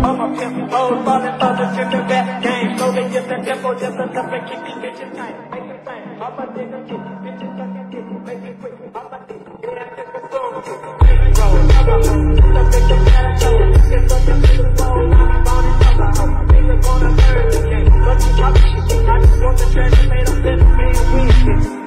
I'm a pimp, hoes falling for the tripping back game. So they get the tempo just enough to keep these bitches tight. Make them tight. I'm a nigga kick, bitches sucking dick, make it quick. I'm a dick, yeah, I took a phone. Roll, I'm a hoe, the victim gotta show. Get fucking to the phone, I be born in the hoe. Niggas gonna learn the game, but you talk shit. I just want the treasure, made them let me win.